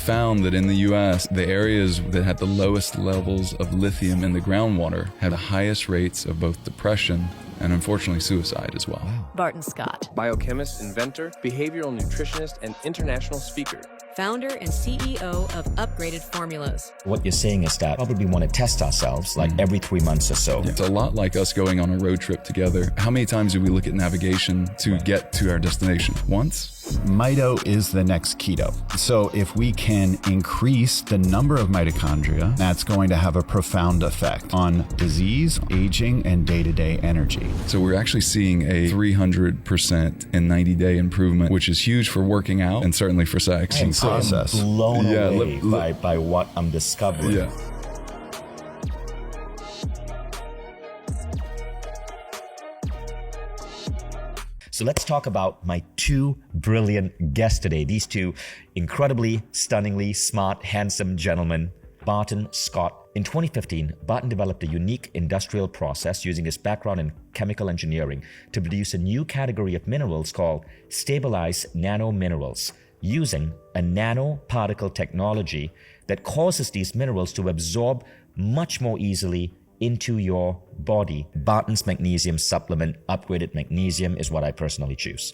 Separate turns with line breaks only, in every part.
found that in the US, the areas that had the lowest levels of lithium in the groundwater had the highest rates of both depression and unfortunately suicide as well.
Wow.
Barton Scott,
biochemist, inventor, behavioral nutritionist, and international speaker.
Founder and CEO of Upgraged Formulas.
What you're saying is that probably want to test ourselves like every 3 months or so.
Yeah. It's a lot like us going on a road trip together. How many times do we look at navigation to get to our destination? Once?
Mito is the next keto. So if we can increase the number of mitochondria, that's going to have a profound effect on disease, aging, and day-to-day energy.
So we're actually seeing a 300% in 90-day improvement, which is huge for working out and certainly for sex.
I'm blown away by what I'm discovering.
Yeah.
So let's talk about my two brilliant guests today. These two incredibly, stunningly smart, handsome gentlemen, Barton Scott. In 2015, Barton developed a unique industrial process using his background in chemical engineering to produce a new category of minerals called stabilized nanominerals, using a nanoparticle technology that causes these minerals to absorb much more easily into your body. Barton's magnesium supplement, Upgraded Magnesium, is what I personally choose.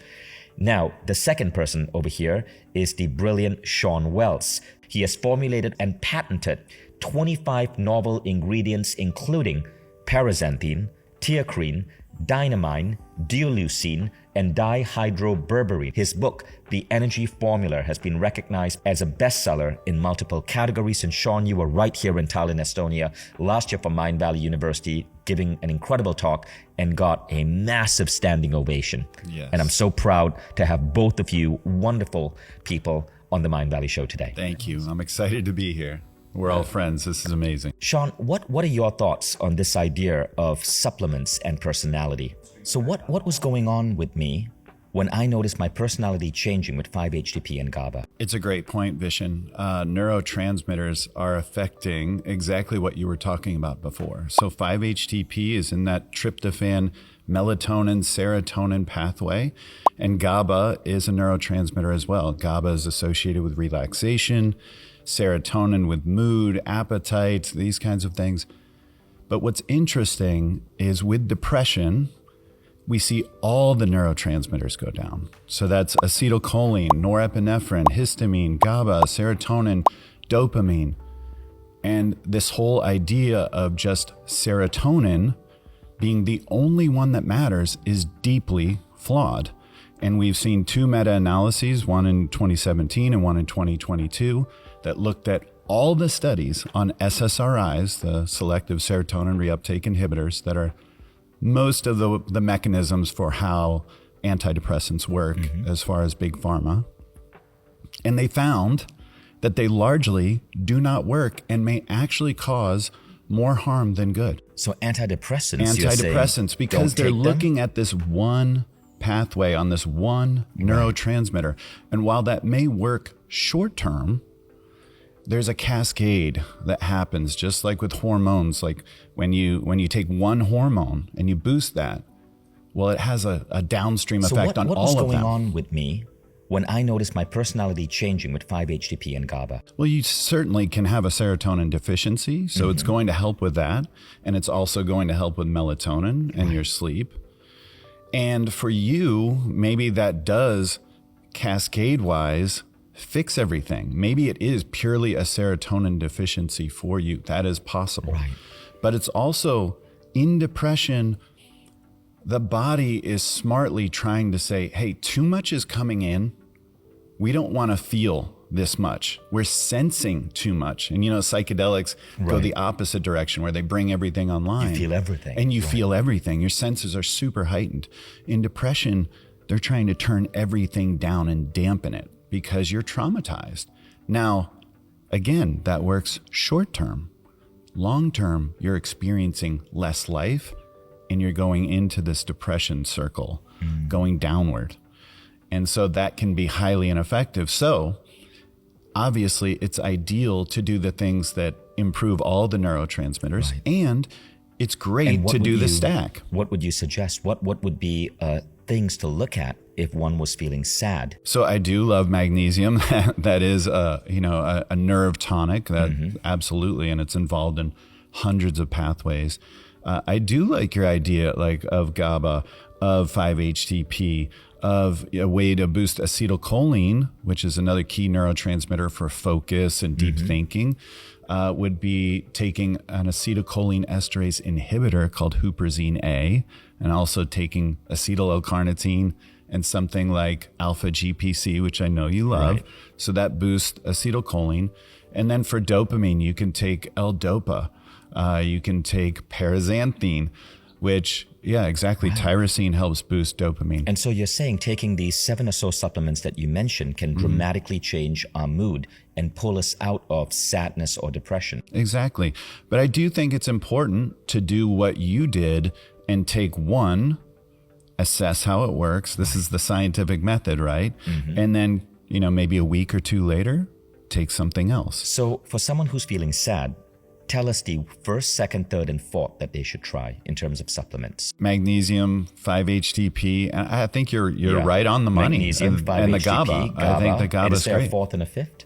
Now, the second person over here is the brilliant Shawn Wells. He has formulated and patented 25 novel ingredients, including paraxanthine, theacrine, dynamine, dioleucine, and dihydroberberine. His book, The Energy Formula, has been recognized as a bestseller in multiple categories. And Shawn, you were right here in Tallinn, Estonia, last year from Mind Valley University, giving an incredible talk and got a massive standing ovation.
Yes.
And I'm so proud to have both of you wonderful people on the Mind Valley Show today.
Thank you. I'm excited to be here. We're all friends. This is amazing.
Shawn, what are your thoughts on this idea of supplements and personality? So what was going on with me when I noticed my personality changing with 5-HTP and GABA?
It's a great point, Vishen. Neurotransmitters are affecting exactly what you were talking about before. So 5-HTP is in that tryptophan, melatonin, serotonin pathway, and GABA is a neurotransmitter as well. GABA is associated with relaxation, serotonin with mood, appetite, these kinds of things. But what's interesting is with depression, we see all the neurotransmitters go down. So that's acetylcholine, norepinephrine, histamine, GABA, serotonin, dopamine. And this whole idea of just serotonin being the only one that matters is deeply flawed. And we've seen two meta-analyses, one in 2017 and one in 2022, that looked at all the studies on SSRIs, the selective serotonin reuptake inhibitors, that are most of the mechanisms for how antidepressants work as far as big pharma. And they found that they largely do not work and may actually cause more harm than good.
So antidepressants,
because they're looking at this one pathway on this one neurotransmitter. And while that may work short term, there's a cascade that happens, just like with hormones. Like when you take one hormone and you boost that, well, it has a downstream effect on all of them.
So what was going on with me when I noticed my personality changing with 5-HTP and GABA?
Well, you certainly can have a serotonin deficiency, so it's going to help with that. And it's also going to help with melatonin and your sleep. And for you, maybe that does cascade-wise fix everything. Maybe it is purely a serotonin deficiency for you. That is possible.
Right.
But it's also in depression, the body is smartly trying to say, hey, too much is coming in. We don't want to feel this much. We're sensing too much. And psychedelics go the opposite direction, where they bring everything online.
You feel everything.
And you feel everything. Your senses are super heightened. In depression, they're trying to turn everything down and dampen it, because you're traumatized. Now, again, that works short term. Long term, you're experiencing less life and you're going into this depression circle, going downward. And so that can be highly ineffective. So obviously it's ideal to do the things that improve all the neurotransmitters, and it's great to do the stack.
What would you suggest? What would be things to look at if one was feeling sad?
So I do love magnesium. That is a nerve tonic, that absolutely, and it's involved in hundreds of pathways. I do like your idea of GABA, of 5-HTP, of a way to boost acetylcholine, which is another key neurotransmitter for focus and deep thinking, would be taking an acetylcholine esterase inhibitor called huperzine A, and also taking acetyl L-carnitine and something like alpha GPC, which I know you love. Right. So that boosts acetylcholine. And then for dopamine, you can take L-Dopa. You can take paraxanthine, which, exactly. Wow. Tyrosine helps boost dopamine.
And so you're saying taking these 7 or so supplements that you mentioned can dramatically change our mood and pull us out of sadness or depression.
Exactly. But I do think it's important to do what you did and take one, assess how it works. This is the scientific method, right? And then, maybe a week or two later, take something else.
So for someone who's feeling sad, tell us the first, second, third, and fourth that they should try in terms of supplements.
Magnesium, 5-HTP. And I think you're right on the money.
Magnesium, 5-HTP,
and the GABA. I think the GABA is great.
Is there a fourth and a fifth?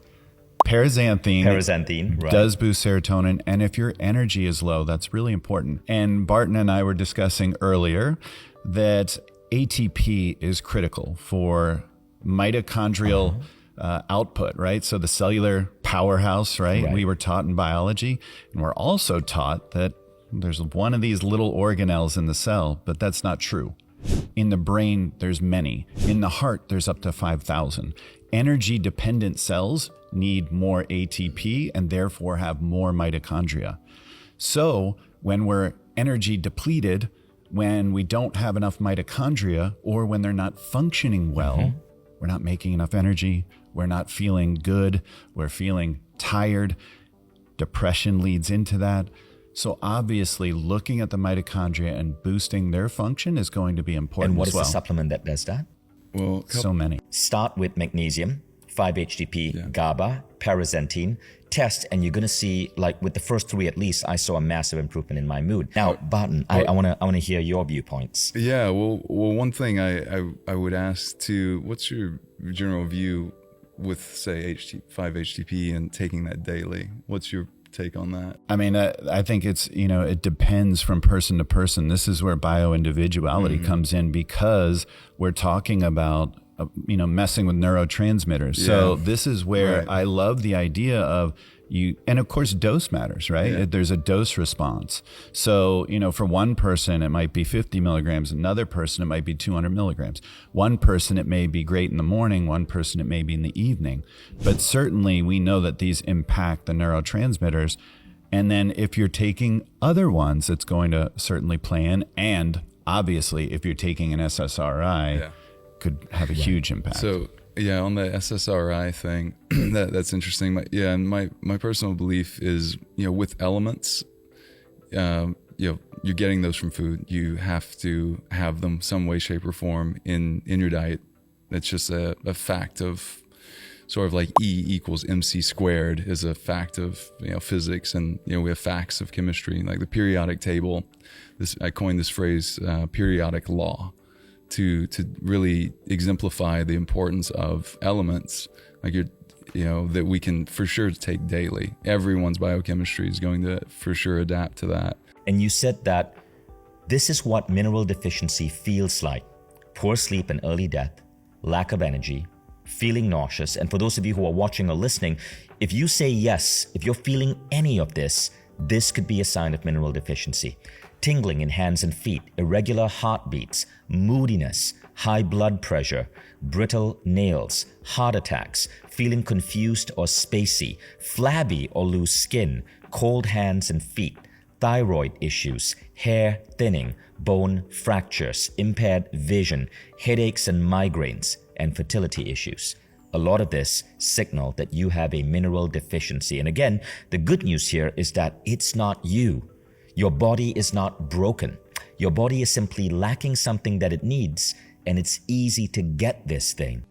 Paraxanthine
right.
does boost serotonin. And if your energy is low, that's really important. And Barton and I were discussing earlier that ATP is critical for mitochondrial output, right? So the cellular powerhouse, right? We were taught in biology, and we're also taught that there's one of these little organelles in the cell, but that's not true. In the brain, there's many. In the heart, there's up to 5,000. Energy-dependent cells need more ATP and therefore have more mitochondria. So when we're energy depleted, when we don't have enough mitochondria, or when they're not functioning well, we're not making enough energy, we're not feeling good, we're feeling tired. Depression leads into that. So obviously looking at the mitochondria and boosting their function is going to be important.
And what
as
is
well.
the supplement that does that?
Well,
So many.
Start with magnesium, 5-HTP, GABA, paraxanthine. Test, and you're going to see, like with the first 3 at least, I saw a massive improvement in my mood. Now, Barton, I want to hear your viewpoints.
Yeah, well, one thing I would ask too, what's your general view with, say, 5-HTP and taking that daily? What's your take on that?
I mean, I think it's, it depends from person to person. This is where bio-individuality comes in, because we're talking about messing with neurotransmitters. So this is where I love the idea of and of course dose matters, right?
Yeah.
There's a dose response. So, for one person, it might be 50 milligrams. Another person, it might be 200 milligrams. One person, it may be great in the morning. One person, it may be in the evening. But certainly we know that these impact the neurotransmitters. And then if you're taking other ones, it's going to certainly play in. And obviously, if you're taking an SSRI, could have a huge impact.
So on the SSRI thing, that's interesting. And my personal belief is, with elements, you're getting those from food. You have to have them some way, shape, or form in your diet. That's just a fact of sort of like E equals MC squared is a fact of physics, and we have facts of chemistry, like the periodic table. I coined this phrase, periodic law, to really exemplify the importance of elements, like that we can for sure take daily. Everyone's biochemistry is going to for sure adapt to that.
And you said that this is what mineral deficiency feels like: poor sleep and early death, lack of energy, feeling nauseous. And for those of you who are watching or listening, if you say yes, if you're feeling any of this, this could be a sign of mineral deficiency. Tingling in hands and feet, irregular heartbeats, moodiness, high blood pressure, brittle nails, heart attacks, feeling confused or spacey, flabby or loose skin, cold hands and feet, thyroid issues, hair thinning, bone fractures, impaired vision, headaches and migraines, and fertility issues. A lot of this signal that you have a mineral deficiency. And again, the good news here is that it's not you. Your body is not broken. Your body is simply lacking something that it needs, and it's easy to get this thing.